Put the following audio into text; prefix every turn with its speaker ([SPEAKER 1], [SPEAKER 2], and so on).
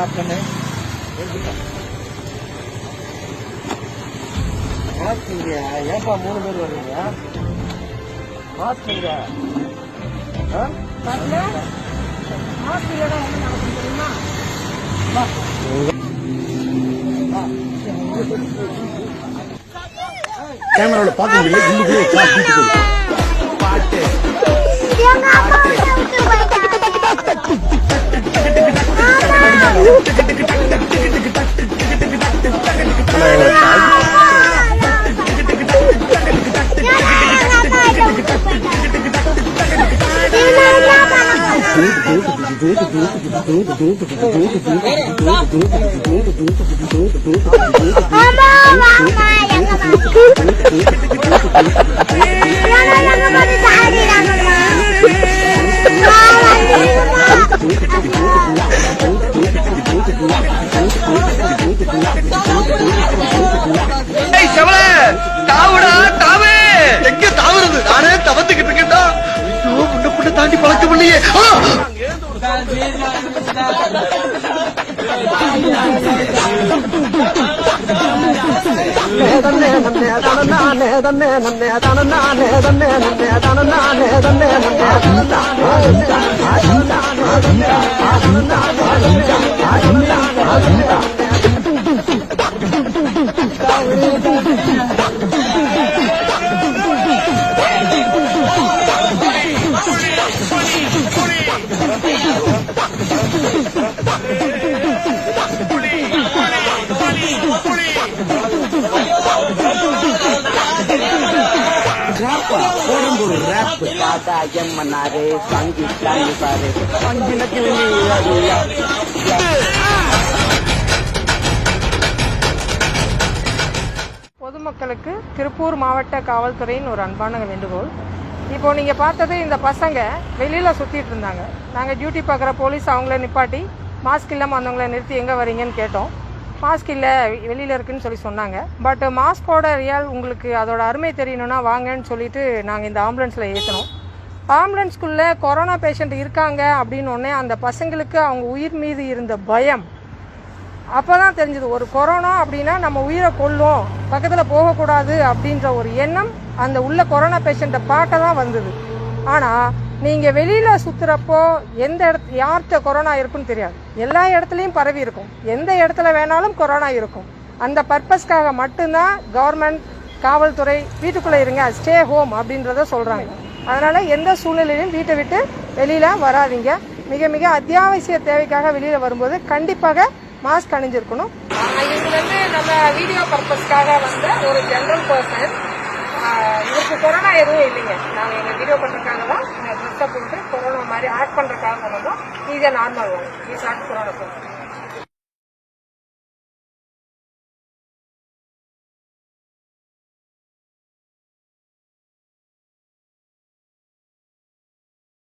[SPEAKER 1] आप करने மாஸ்க் இல்லையா? ஏப்பா 3 பேர் வர்றீங்க? மாஸ்க் இல்லையா? மாஸ்க் இல்லைன்னா என்ன நடக்கும் தெரியுமா? கேமராவோட பார்க்க முடியல. இன்னைக்கு பாட்டு தாண்டி பழக்க முடியே.
[SPEAKER 2] பொதுமக்களுக்கு திருப்பூர் மாவட்ட காவல்துறையின் ஒரு அன்பான வேண்டுகோள். இப்போ நீங்க பார்த்தது இந்த பசங்க வெளியில சுத்திட்டு இருந்தாங்க. நாங்க டியூட்டி பார்க்குற போலீஸ் அவங்கள நிப்பாட்டி மாஸ்க் இல்லாமல் வந்தவங்களை நிறுத்தி எங்க வரீங்கன்னு கேட்டோம். மாஸ்க் இல்லை வெளியில இருக்குன்னு சொல்லி சொன்னாங்க. பட் மாஸ்கோட ரியல் உங்களுக்கு அதோட அருமை தெரியணும்னா வாங்கன்னு சொல்லிட்டு நாங்கள் இந்த ஆம்புலன்ஸில் ஏற்றினோம். ஆம்புலன்ஸ்குள்ளே கொரோனா பேஷண்ட் இருக்காங்க அப்படின்னு ஒன்னே அந்த பசங்களுக்கு அவங்க உயிர் மீது இருந்த பயம் அப்போ தான் தெரிஞ்சது. ஒரு கொரோனா அப்படின்னா நம்ம உயிரை கொல்லும், பக்கத்தில் போகக்கூடாது அப்படின்ற ஒரு எண்ணம் அந்த உள்ள கொரோனா பேஷண்ட்டை பார்க்க தான் வந்தது. ஆனால் நீங்கள் வெளியில் சுற்றுறப்போ எந்த யார்கிட்ட கொரோனா இருக்குன்னு தெரியாது. எல்லா இடத்துலையும் பரவி இருக்கும், எந்த இடத்துல வேணாலும் கொரோனா இருக்கும். அந்த பர்பஸ்க்காக மட்டும்தான் கவர்மெண்ட் காவல்துறை வீட்டுக்குள்ளே இருங்க, ஸ்டே ஹோம் அப்படின்றத சொல்கிறாங்க. அதனால் எந்த சூழ்நிலையிலும் வீட்டை விட்டு வெளியில் வராதிங்க. மிக மிக அத்தியாவசிய தேவைக்காக வெளியில் வரும்போது கண்டிப்பாக மாஸ்க் அணிஞ்சிருக்கணும். இது நம்ம வீடியோ பர்பஸ்க்காக வந்த ஒரு ஜென்ரல் பர்சன். இதுக்கு கொரோனா எதுவும் இல்லைங்க. நாங்கள் எங்கள் வீடியோ பண்ணுறதுக்காக தான் ட்ரெஸ்ஸை போட்டு கொரோனா மாதிரி ஆக்ட் பண்ணுறதுக்காக கொண்டு வந்தோம். ஈஸியாக நார்மல் வரும். ஈஸியாக கொரோனா போகும்.